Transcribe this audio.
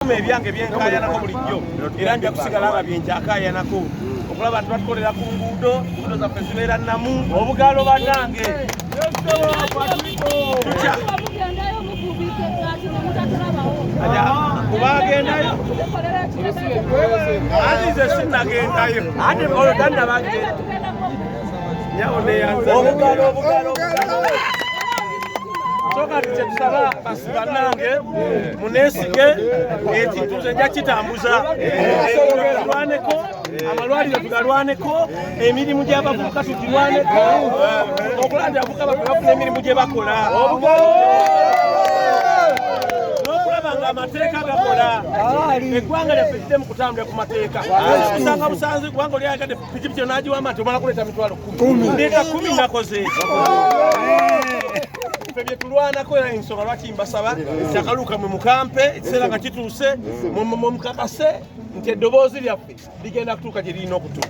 ebiruma ebyange byenkaayanako bulijjo era nja kusigala nga byenkyakaayanako okulaba nti batukolera ku nguudo zaffe zibeera nnamu obugaalo bannange kubagendayo ati nze sinnagendayo ate oluganda bagenda obugaalo soka kyetusaba bannange muneesige ekintu nze nja kitambuza tulwaneko amalwaliro tugalwaneko emirimu gy'abavubuka tugirwaneko okulanda abavubuka bafuna emirimu gye bakola n'okulaba nga amateeka gakola eggwanga lyaffe kidde mu kutambula ku mateeka kusanga busanzi eggwanga olyagadde pikipiki onagiwamba nti omala kuleeta mitwalo 10 ndeeta 10 nakoze bye tulwanako era ensonga lwaki mbasaba kyakaluuka mwe mukampe ekiseera nga kituuse mukakase nti eddoboozi lyaffe ligenda kutuuka gye lirina okutuuka.